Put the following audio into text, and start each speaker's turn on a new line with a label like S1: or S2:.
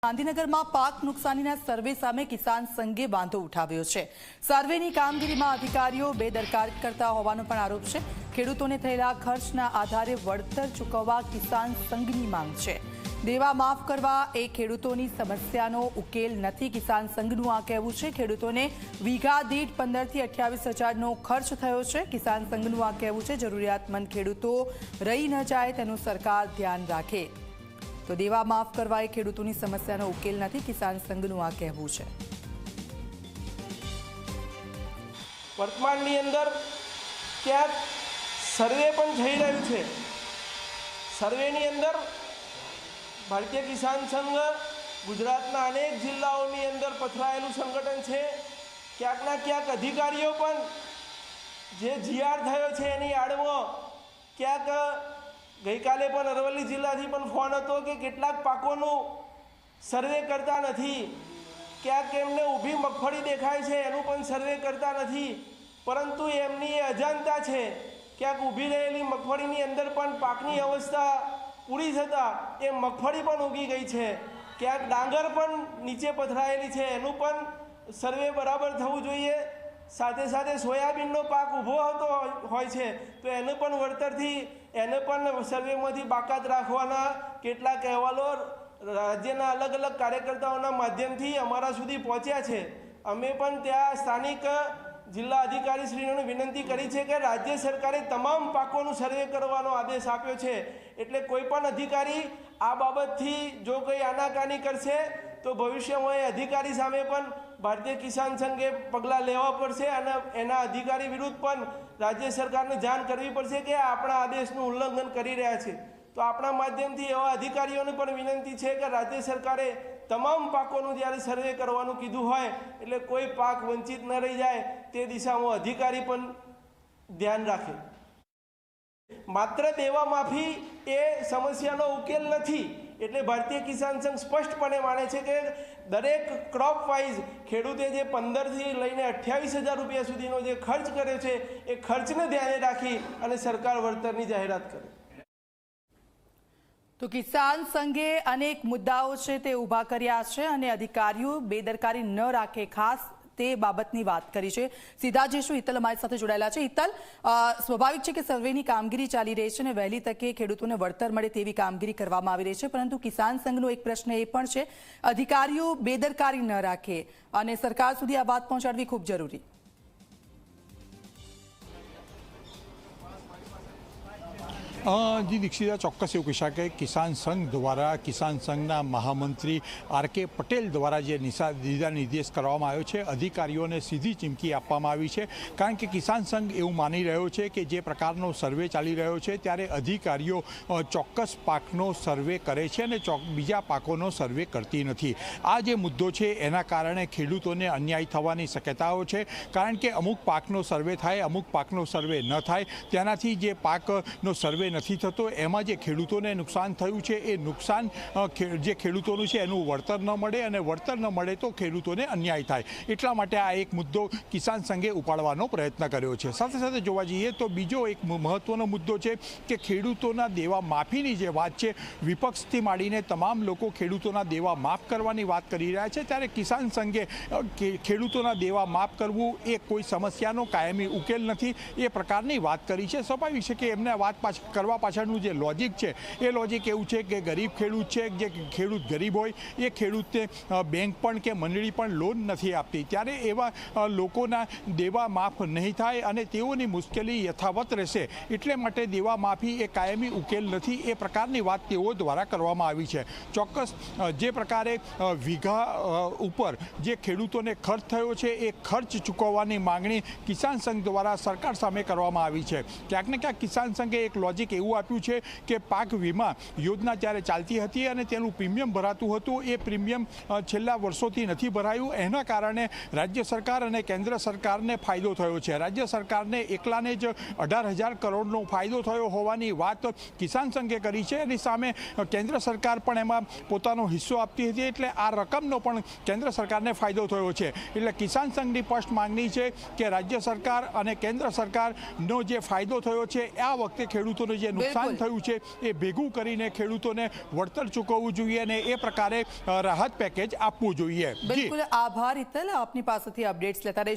S1: ગાંધીનગરમાં પાક નુકસાનીના સર્વે સામે કિસાન સંઘે વાંધો ઉઠાવ્યો છે। સર્વેની કામગીરીમાં અધિકારીઓ બેદરકારી કરતા હોવાનો પણ આરોપ છે। ખેડૂતોને થયેલા ખર્ચના આધારે વળતર ચૂકવવા કિસાન સંઘની માંગ છે। દેવા માફ કરવા એ ખેડૂતોની સમસ્યાનો ઉકેલ નથી, કિસાન સંઘનું આ કહેવું છે। ખેડૂતોને વીઘા દીઠ 15 થી 28,000નો ખર્ચ થયો છે। કિસાન સંઘનું આ કહેવું છે, જરૂરિયાતમંદ ખેડૂતો રહી ન જાય તેનું સરકાર ધ્યાન રાખે। તો દેવા માફ કરવા એ ખેડૂતોની સમસ્યાનો ઉકેલ નથી, કિસાન સંઘનું આ કહેવું છે।
S2: વર્તમાનની અંદર ક્યાંક સર્વે પણ થઈ રહ્યું છે। સર્વેની અંદર ભારતીય કિસાન સંઘ ગુજરાતના અનેક જિલ્લાઓની અંદર પથરાયેલું સંગઠન છે। ક્યાંકના ક્યાંક અધિકારીઓ પણ જે જીઆર થયો છે એની આડમાં ક્યાંક ગઈકાલે પણ અરવલ્લી જિલ્લાથી પણ ફોન હતો કે કેટલાક પાકોનું સર્વે કરતા નથી, ક્યાંક એમને ઊભી મગફળી દેખાય છે એનું પણ સર્વે કરતા નથી, પરંતુ એમની એ અજાણતા છે। ક્યાંક ઊભી રહેલી મગફળીની અંદર પણ પાકની અવસ્થા પૂરી થતાં એ મગફળી પણ ઉગી ગઈ છે। ક્યાંક ડાંગર પણ નીચે પથરાયેલી છે, એનું પણ સર્વે બરાબર થવું જોઈએ। સાથે સાથે સોયાબીનનો પાક ઊભો હોય છે તો એને પણ વળતરથી એને પણ સર્વેમાંથી બાકાત રાખવાના કેટલાક અહેવાલો રાજ્યના અલગ અલગ કાર્યકર્તાઓના માધ્યમથી અમારા સુધી પહોંચ્યા છે। અમે પણ ત્યાં સ્થાનિક જિલ્લા અધિકારીશ્રીઓને વિનંતી કરી છે કે રાજ્ય સરકારે તમામ પાકોનું સર્વે કરવાનો આદેશ આપ્યો છે, એટલે કોઈ પણ અધિકારી આ બાબતથી જો કોઈ આનાકાની કરશે તો ભવિષ્યમાં એ અધિકારી સામે પણ ભારતીય કિસાન સંઘે પગલાં લેવા પડશે અને એના અધિકારી વિરુદ્ધ પણ રાજ્ય સરકારને જાણ કરવી પડશે કે આપણા આદેશનું ઉલ્લંઘન કરી રહ્યા છે। તો આપણા માધ્યમથી એવા અધિકારીઓને પણ વિનંતી છે કે રાજ્ય સરકારે તમામ પાકોનું જ્યારે સર્વે કરવાનું કીધું હોય એટલે કોઈ પાક વંચિત ન રહી જાય તે દિશામાં અધિકારી પણ ધ્યાન રાખે। માત્ર દેવા માફી એ સમસ્યાનો ઉકેલ નથી, એટલે ભારતીય કિસાન સંઘ સ્પષ્ટપણે માને છે કે દરેક ક્રોપ વાઇઝ ખેડૂતે જે 15થી લઈને 28,000 રૂપિયા સુધીનો જે ખર્ચ કર્યો છે એ ખર્ચને ધ્યાને રાખી અને સરકાર વળતરની જાહેરાત કરે।
S1: તો કિસાન સંઘે અનેક મુદ્દાઓ છે તે ઊભા કર્યા છે અને અધિકારીઓ બેદરકારી ન રાખે, ખાસ તે બાબતની વાત કરી છે। સીધા જઈશું હિતલ અમારી સાથે જોડાયેલા છે। હિતલ, સ્વાભાવિક છે કે સર્વેની કામગીરી ચાલી રહી છે અને વહેલી તકે ખેડૂતોને વળતર મળે તેવી કામગીરી કરવામાં આવી રહી છે, પરંતુ કિસાન સંઘનો એક પ્રશ્ન એ પણ છે, અધિકારીઓ બેદરકારી ન રાખે અને સરકાર સુધી આ વાત પહોંચાડવી ખૂબ જરૂરી।
S3: જી દીક્ષિતા, ચોક્કસ એવું કહી શકાય કિસાન સંઘ દ્વારા કિસાન સંઘના મહામંત્રી આર.કે. પટેલ દ્વારા જે દિશા નિર્દેશ કરવામાં આવ્યો છે, અધિકારીઓને સીધી ચીમકી આપવામાં આવી છે, કારણ કે કિસાન સંઘ એવું માની રહ્યો છે કે જે પ્રકારનો સર્વે ચાલી રહ્યો છે ત્યારે અધિકારીઓ ચોક્કસ પાકનો સર્વે કરે છે અને બીજા પાકોનો સર્વે કરતી નથી। આ જે મુદ્દો છે એના કારણે ખેડૂતોને અન્યાય થવાની શક્યતાઓ છે, કારણ કે અમુક પાકનો સર્વે થાય, અમુક પાકનો સર્વે ન થાય, તેનાથી જે પાકનો સર્વે નથી થતો એમાં જે ખેડૂતોને નુકસાન થયું છે એ નુકસાન જે ખેડૂતોનું છે એનું વળતર ન મળે અને વળતર ન મળે તો ખેડૂતોને અન્યાય થાય, એટલા માટે આ એક મુદ્દો કિસાન સંઘે ઉપાડવાનો પ્રયત્ન કર્યો છે। સાથે સાથે જોવા જઈએ તો બીજો એક મહત્વનો મુદ્દો છે કે ખેડૂતોના દેવા માફીની જે વાત છે, વિપક્ષથી માંડીને તમામ લોકો ખેડૂતોના દેવા માફ કરવાની વાત કરી રહ્યા છે, ત્યારે કિસાન સંઘે ખેડૂતોના દેવા માફ કરવું એ કોઈ સમસ્યાનો કાયમી ઉકેલ નથી એ પ્રકારની વાત કરી છે। સ્વાભાવિક છે કે એમને વાત કરવા પાછળનું જે લોજિક છે એ લોજિક એવું છે કે ગરીબ ખેડૂત છે, જે ખેડૂત ગરીબ હોય એ ખેડૂતને બેંક પણ કે મંડળી પણ લોન નથી આપતી, ત્યારે એવા લોકોના દેવા માફ નહીં થાય અને તેઓની મુશ્કેલી યથાવત રહેશે, એટલે માટે દેવા માફી એ કાયમી ઉકેલ નથી એ પ્રકારની વાત તેઓ દ્વારા કરવામાં આવી છે। ચોક્કસ જે પ્રકારે વીઘા ઉપર જે ખેડૂતોને ખર્ચ થયો છે એ ખર્ચ ચૂકવવાની માંગણી કિસાન સંઘ દ્વારા સરકાર સામે કરવામાં આવી છે। ક્યાંક ને ક્યાંક કિસાન સંઘે એક લોજિક એવું આપ્યું છે કે પાક વીમા યોજના જ્યારે ચાલતી હતી અને તેનું પ્રીમિયમ ભરાતું હતું, એ પ્રીમિયમ છેલ્લા વર્ષોથી નથી ભરાયું, એના કારણે રાજ્ય સરકાર અને કેન્દ્ર સરકારને ફાયદો થયો છે। રાજ્ય સરકારને એકલાને જ 18,000 કરોડનો ફાયદો થયો હોવાની વાત કિસાન સંઘે કરી છે, એની સામે કેન્દ્ર સરકાર પણ એમાં પોતાનો હિસ્સો આપતી હતી, એટલે આ રકમનો પણ કેન્દ્ર સરકારને ફાયદો થયો છે। એટલે કિસાન સંઘની સ્પષ્ટ માંગણી છે કે રાજ્ય સરકાર અને કેન્દ્ર સરકારનો જે ફાયદો થયો છે આ વખતે ખેડૂતોને જે નુકસાન થયું છે એ ભેગું કરીને ખેડૂતોને વળતર ચૂકવવું જોઈએ અને એ પ્રકારે રાહત પેકેજ આપવું જોઈએ.
S1: બિલકુલ આભાર હિતલ, આપની પાસેથી અપડેટ્સ લેતા રહીશું.